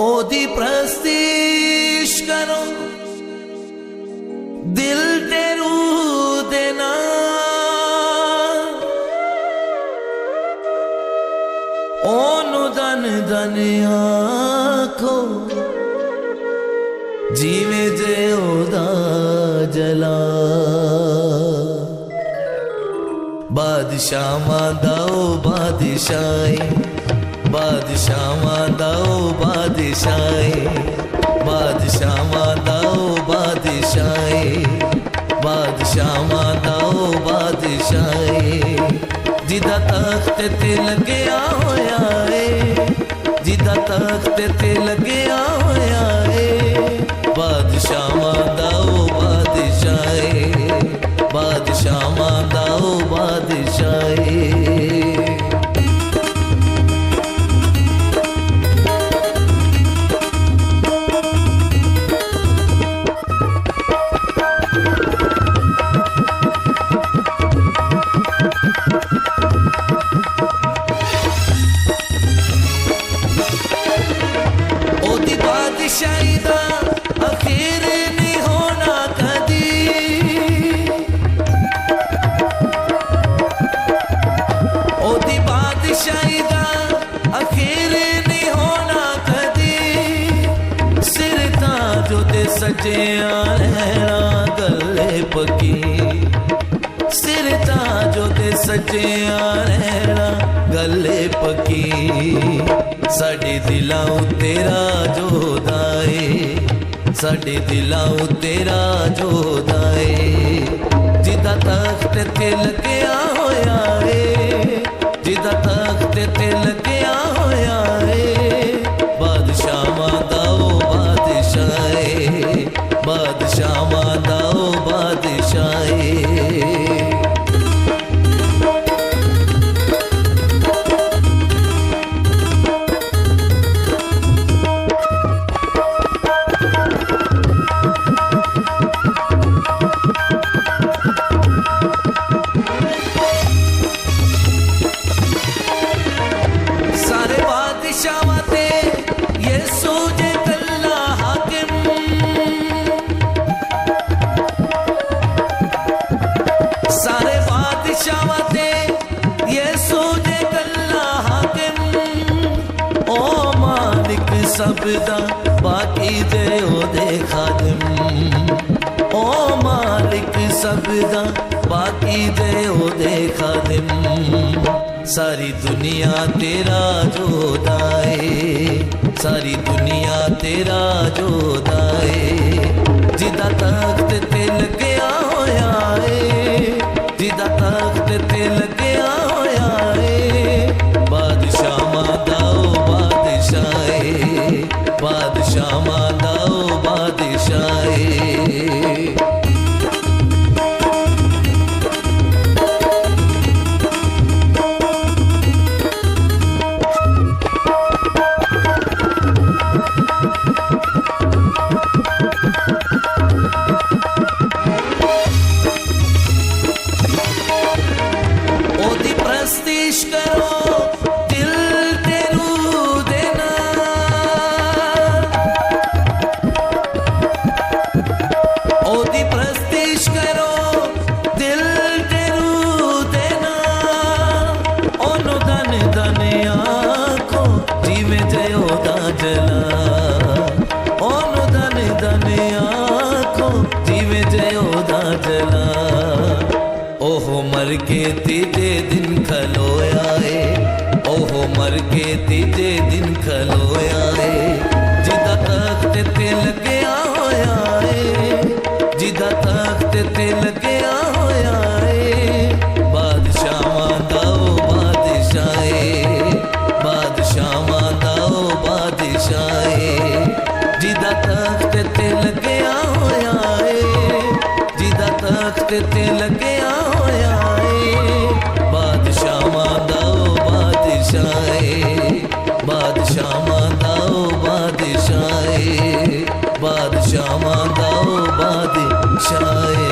ओदी प्रस्तीश करो दिल ते रूह दे नाल ओनू धन धन आखो जीवे जे ओदा जला बादशाह दाओ बादशाही बादशाह दाओ बादशाही बादशाह दाओ बादशाही बादशाह दाओ बादशाही जिदा तख्त ते लग्या होया है जिदा तख्त ते लग्या होया है बादशाह दाओ बादशाही बादशाह दाओ बादशाही सजिया रहना गले पकी सिर ताजो ते सजिया रहना गले पकी साडे दिलां तेरा जोदाए साडे दिलां तेरा जोदाए जिदा तख्त ते लग्या होया है जिदा तख्त ते लग्या होया है बादशाह दाओ बादशाही बादशाह दाओ बादशाही सारे बादशाह ते ये सोजे कल्ला हाकिम सारे बादशाह ते ये सोजे कल्ला हाकिम ओ मालिक सबदा बाकी जे ओदे खादिम ओ मालिक सबदा बाकी जे ओदे खादिम सारी दुनिया तेरा जोदाए सारी दुनिया तेरा जोदाए जिदा तख्त ते लग्या होया है जिदा तख्त ते लग्या होया है बादशाह दाओ बादशाही बादशाह दाओ बादशाही ओदी प्रस्तीश करो दिल ते रूह दे नाल ओदी प्रस्तीश करो दिल ते रूह दे नाल ओनू धन धन आखो जीवे जे ओदा जला ओनू धन धन आखो जीवे जे ओदा जला ओहो मर के तीजे दिन खलोया है ओहो मर के तीजे दिन खलोया है जिदा तख्त ते लग्या होया है जिदा तख्त ते लग्या होया है बादशाह दाओ बादशाही बादशाह दाओ बादशाही जिदा तख्त ते लग्या होया है जिदा तख्त ते लग्या होया है बादशाह दाओ बादशाही बादशाह दाओ बादशाही बादशाह दाओ बादशाही